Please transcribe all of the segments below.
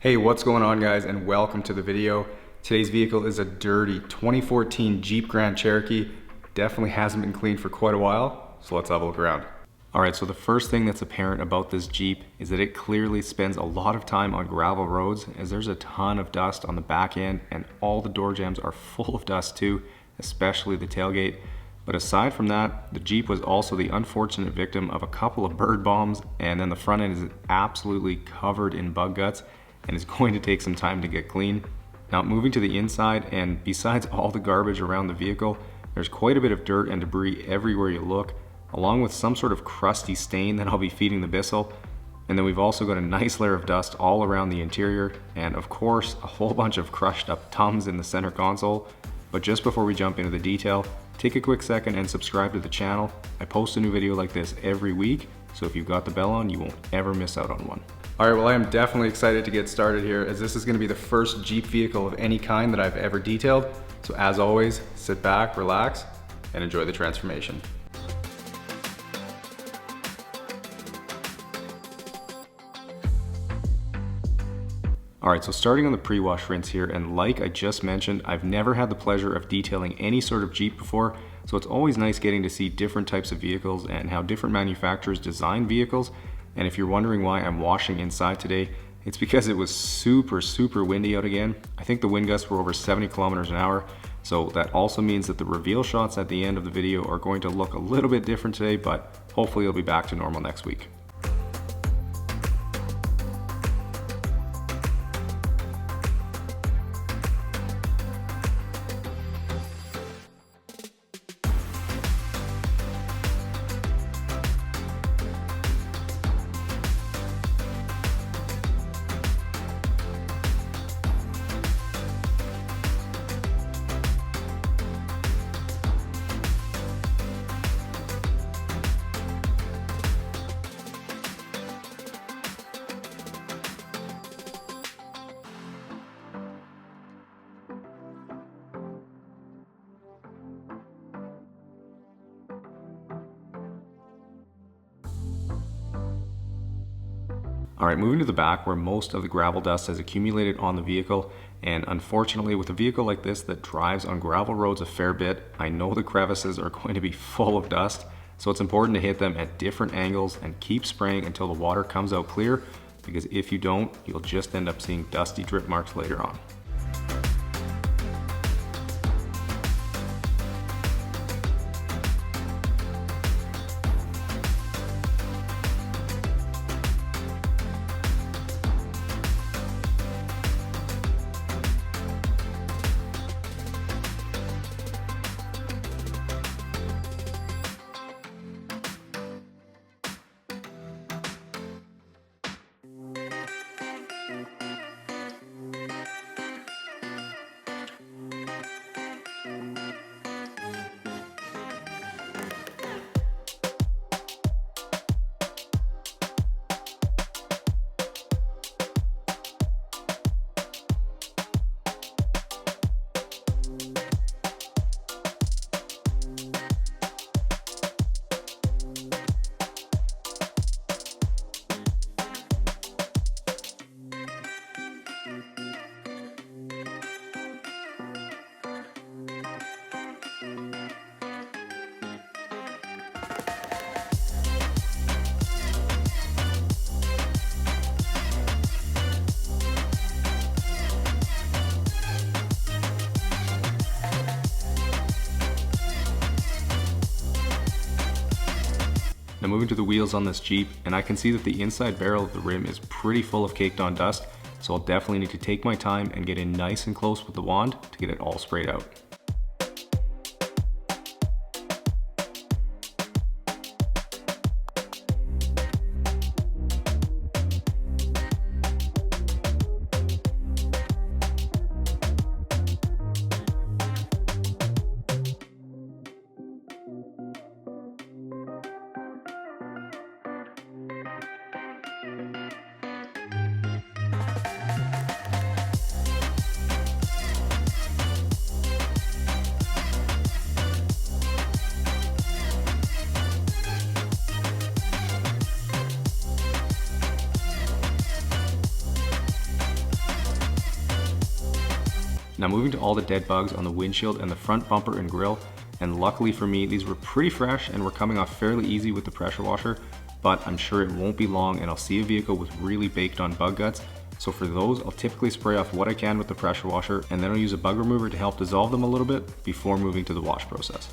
Hey, what's going on guys, and welcome to the video. Today's vehicle is a dirty 2014 Jeep Grand Cherokee. Definitely hasn't been cleaned for quite a while, so let's have a look around. Alright, so the first thing that's apparent about this Jeep is that it clearly spends a lot of time on gravel roads, as there's a ton of dust on the back end and all the door jambs are full of dust too, especially the tailgate. But aside from that, the Jeep was also the unfortunate victim of a couple of bird bombs, and then the front end is absolutely covered in bug guts and is going to take some time to get clean. Now moving to the inside, and besides all the garbage around the vehicle, there's quite a bit of dirt and debris everywhere you look, along with some sort of crusty stain that I'll be feeding the Bissell. And then we've also got a nice layer of dust all around the interior, and of course a whole bunch of crushed up Tums in the center console. But just before we jump into the detail, take a quick second and subscribe to the channel. I post a new video like this every week, so if you've got the bell on, you won't ever miss out on one. Alright, well I am definitely excited to get started here, as this is going to be the first Jeep vehicle of any kind that I've ever detailed. So as always, sit back, relax, and enjoy the transformation. Alright, so starting on the pre-wash rinse here, and like I just mentioned, I've never had the pleasure of detailing any sort of Jeep before, so it's always nice getting to see different types of vehicles and how different manufacturers design vehicles. And if you're wondering why I'm washing inside today, it's because it was super windy out again. I think the wind gusts were over 70 kilometers an hour, so that also means that the reveal shots at the end of the video are going to look a little bit different today, but hopefully it'll be back to normal next week. Alright, moving to the back where most of the gravel dust has accumulated on the vehicle, and unfortunately with a vehicle like this that drives on gravel roads a fair bit, I know the crevices are going to be full of dust, so it's important to hit them at different angles and keep spraying until the water comes out clear, because if you don't, you'll just end up seeing dusty drip marks later on. Now moving to the wheels on this Jeep, and I can see that the inside barrel of the rim is pretty full of caked on dust, so I'll definitely need to take my time and get in nice and close with the wand to get it all sprayed out. Now moving to all the dead bugs on the windshield and the front bumper and grille, and luckily for me, these were pretty fresh and were coming off fairly easy with the pressure washer, but I'm sure it won't be long and I'll see a vehicle with really baked on bug guts. So for those, I'll typically spray off what I can with the pressure washer, and then I'll use a bug remover to help dissolve them a little bit before moving to the wash process.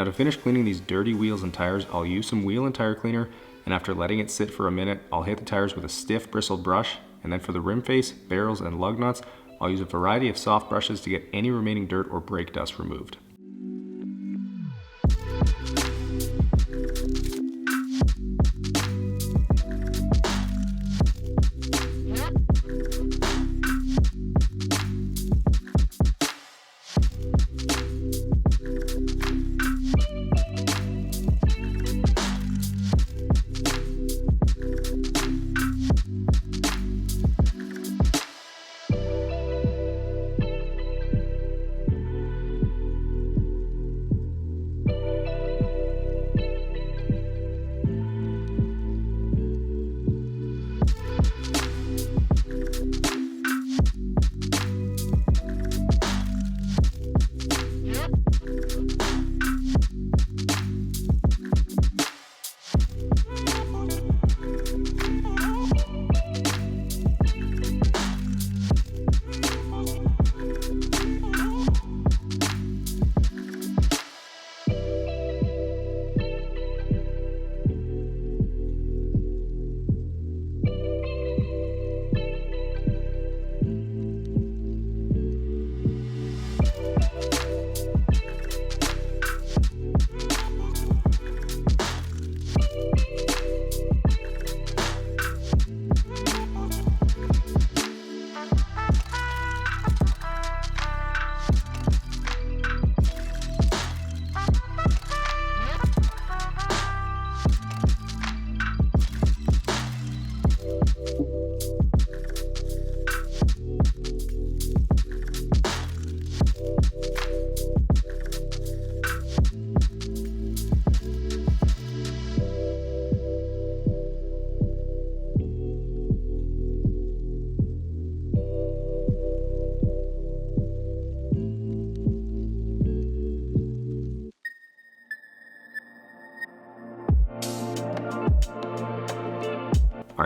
Now to finish cleaning these dirty wheels and tires, I'll use some wheel and tire cleaner, and after letting it sit for a minute, I'll hit the tires with a stiff bristled brush, and then for the rim face, barrels, and lug nuts, I'll use a variety of soft brushes to get any remaining dirt or brake dust removed.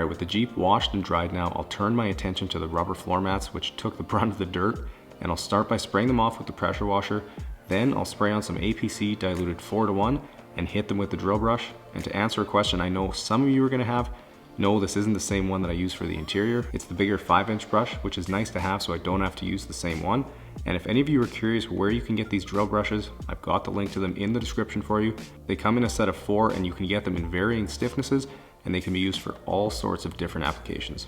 Alright, with the Jeep washed and dried now, I'll turn my attention to the rubber floor mats, which took the brunt of the dirt, and I'll start by spraying them off with the pressure washer. Then I'll spray on some APC diluted 4:1 and hit them with the drill brush. And to answer a question I know some of you are gonna have, no, this isn't the same one that I use for the interior. It's the bigger 5-inch brush, which is nice to have so I don't have to use the same one. And if any of you are curious where you can get these drill brushes, I've got the link to them in the description for you. They come in a set of 4 and you can get them in varying stiffnesses, and they can be used for all sorts of different applications.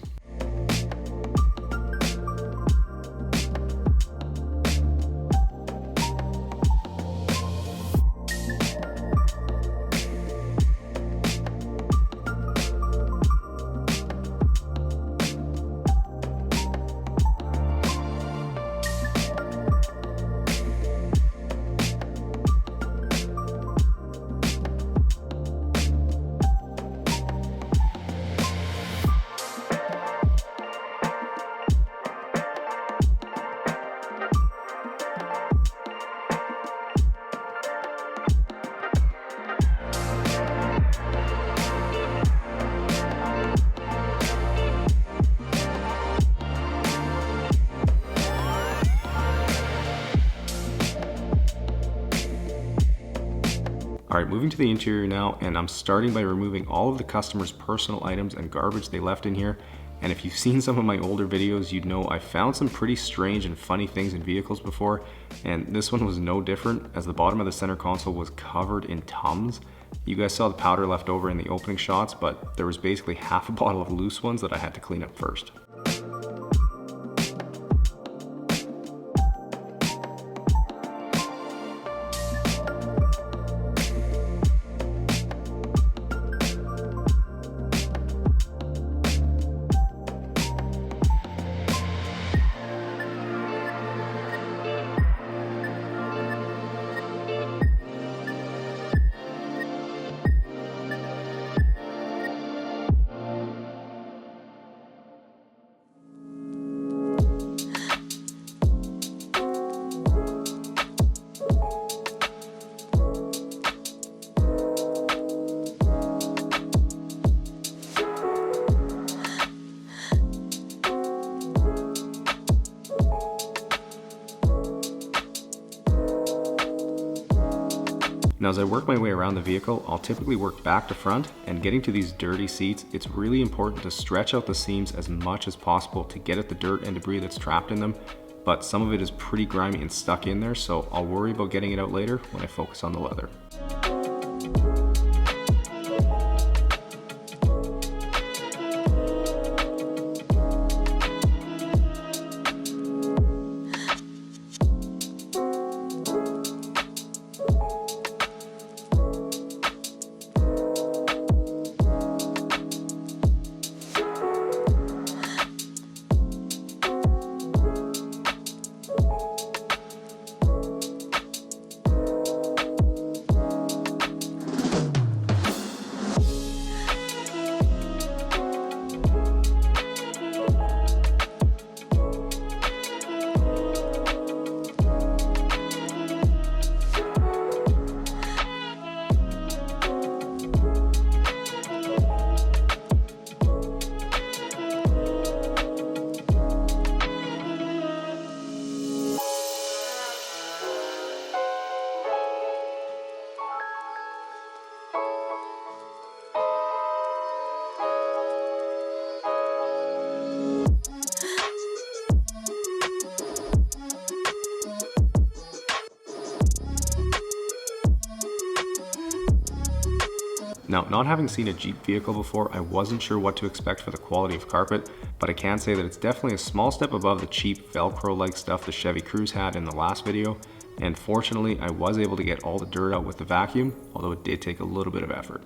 Alright, moving to the interior now, and I'm starting by removing all of the customer's personal items and garbage they left in here. And if you've seen some of my older videos, you'd know I found some pretty strange and funny things in vehicles before, and this one was no different, as the bottom of the center console was covered in Tums. You guys saw the powder left over in the opening shots, but there was basically half a bottle of loose ones that I had to clean up first. Now as I work my way around the vehicle, I'll typically work back to front, and getting to these dirty seats, it's really important to stretch out the seams as much as possible to get at the dirt and debris that's trapped in them, but some of it is pretty grimy and stuck in there, so I'll worry about getting it out later when I focus on the leather. Now, not having seen a Jeep vehicle before, I wasn't sure what to expect for the quality of carpet, but I can say that it's definitely a small step above the cheap Velcro-like stuff the Chevy Cruze had in the last video, and fortunately I was able to get all the dirt out with the vacuum, although it did take a little bit of effort.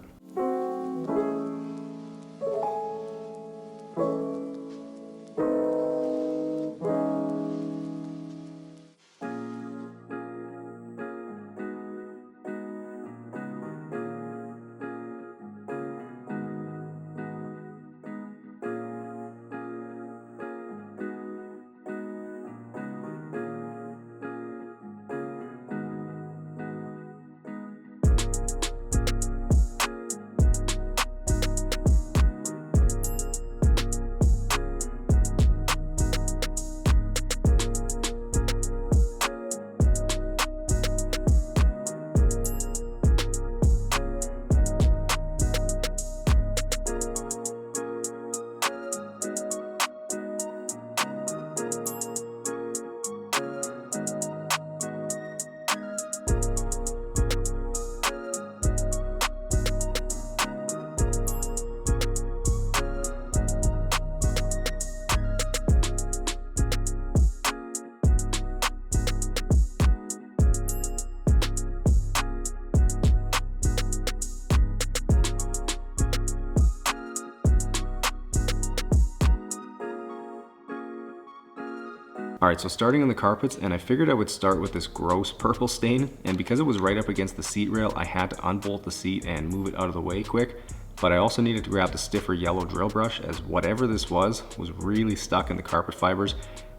Alright, so starting on the carpets, and I figured I would start with this gross purple stain, and because it was right up against the seat rail, I had to unbolt the seat and move it out of the way quick. But I also needed to grab the stiffer yellow drill brush, as whatever this was really stuck in the carpet fibers.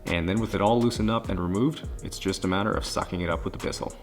And then with it all loosened up and removed, it's just a matter of sucking it up with the Bissell.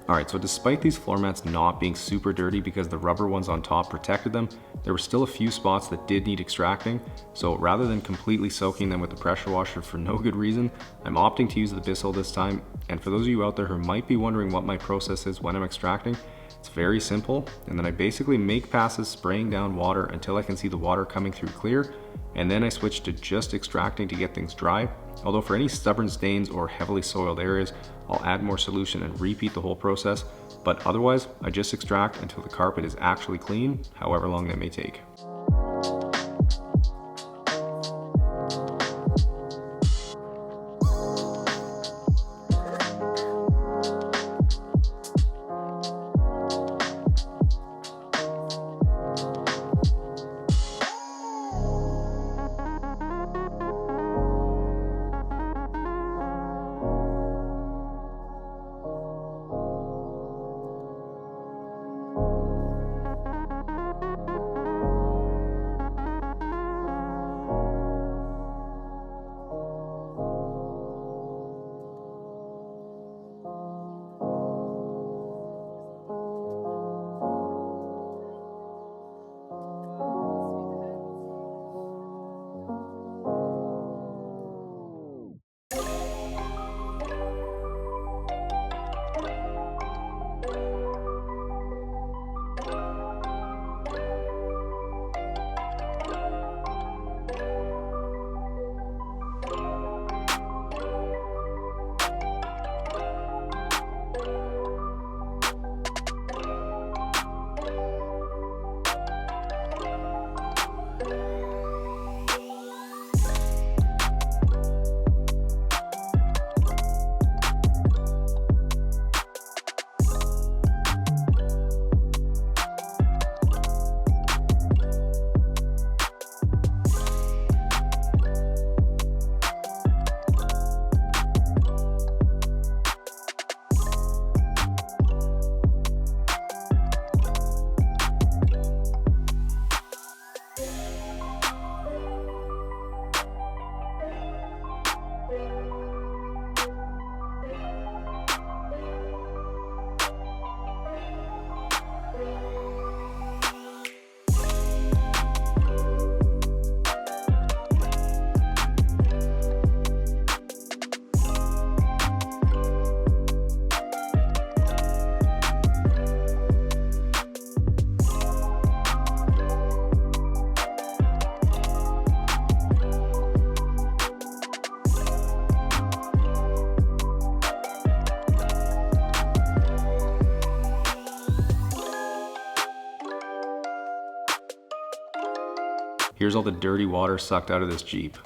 Alright, so despite these floor mats not being super dirty because the rubber ones on top protected them, there were still a few spots that did need extracting. So rather than completely soaking them with the pressure washer for no good reason, I'm opting to use the Bissell this time. And for those of you out there who might be wondering what my process is when I'm extracting, it's very simple. And then I basically make passes spraying down water until I can see the water coming through clear. And then I switch to just extracting to get things dry. Although for any stubborn stains or heavily soiled areas, I'll add more solution and repeat the whole process. But otherwise, I just extract until the carpet is actually clean, however long that may take. Here's all the dirty water sucked out of this Jeep.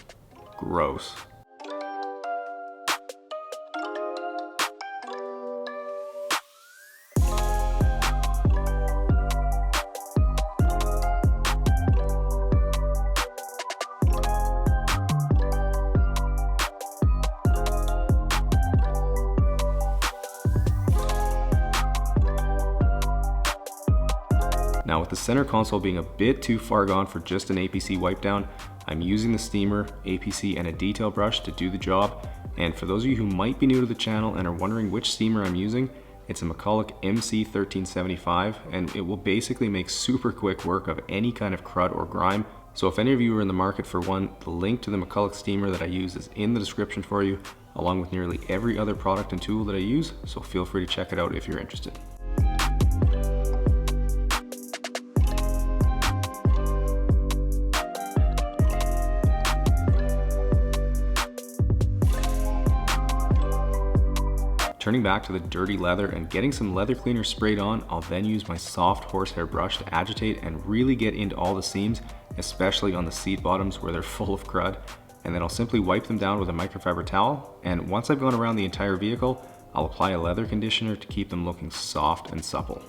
Gross. Now with the center console being a bit too far gone for just an APC wipe down, I'm using the steamer, APC, and a detail brush to do the job. And for those of you who might be new to the channel and are wondering which steamer I'm using, it's a McCulloch MC1375, and it will basically make super quick work of any kind of crud or grime. So if any of you are in the market for one, the link to the McCulloch steamer that I use is in the description for you, along with nearly every other product and tool that I use, so feel free to check it out if you're interested. Turning back to the dirty leather and getting some leather cleaner sprayed on, I'll then use my soft horsehair brush to agitate and really get into all the seams, especially on the seat bottoms where they're full of crud. And then I'll simply wipe them down with a microfiber towel. And once I've gone around the entire vehicle, I'll apply a leather conditioner to keep them looking soft and supple.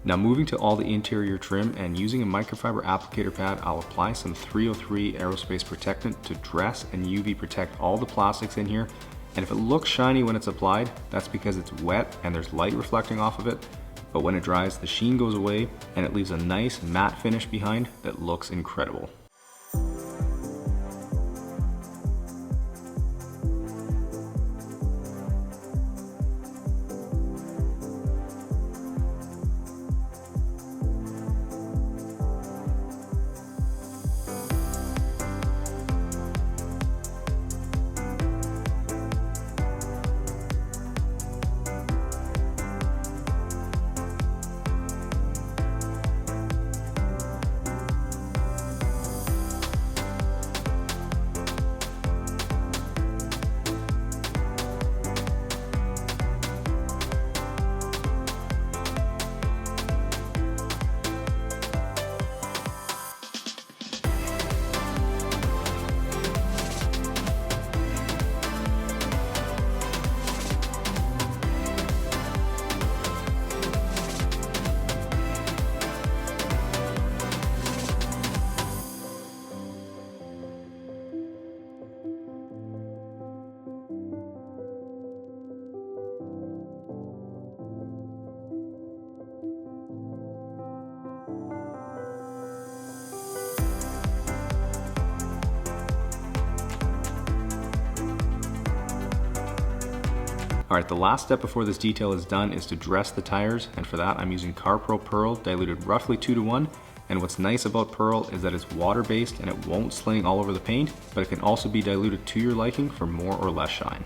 Now moving to all the interior trim and using a microfiber applicator pad, I'll apply some 303 aerospace protectant to dress and UV protect all the plastics in here. And if it looks shiny when it's applied, that's because it's wet and there's light reflecting off of it. But when it dries, the sheen goes away and it leaves a nice matte finish behind that looks incredible. Alright, the last step before this detail is done is to dress the tires, and for that I'm using CarPro Pearl diluted roughly 2:1. And what's nice about Pearl is that it's water-based and it won't sling all over the paint, but it can also be diluted to your liking for more or less shine.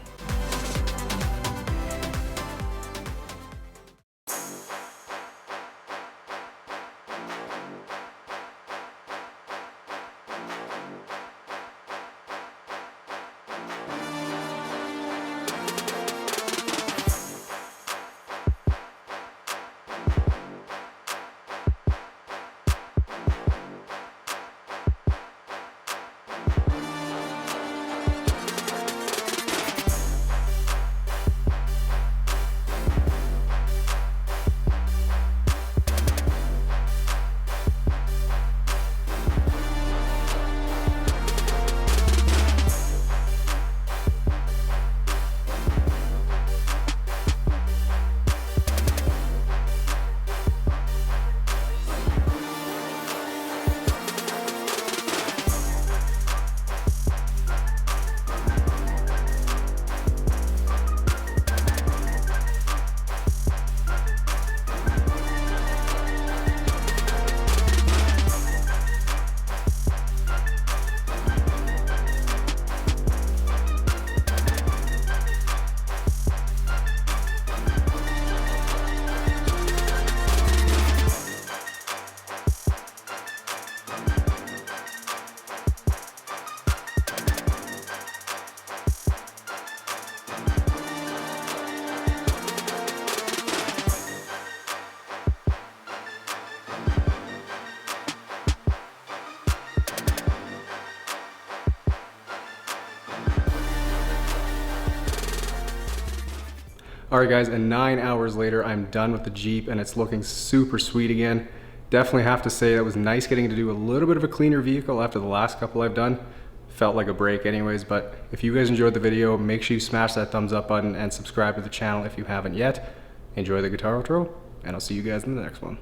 All right guys, and 9 hours later, I'm done with the Jeep and it's looking super sweet again. Definitely have to say that was nice getting to do a little bit of a cleaner vehicle after the last couple I've done. Felt like a break anyways, but if you guys enjoyed the video, make sure you smash that thumbs up button and subscribe to the channel if you haven't yet. Enjoy the guitar outro, and I'll see you guys in the next one.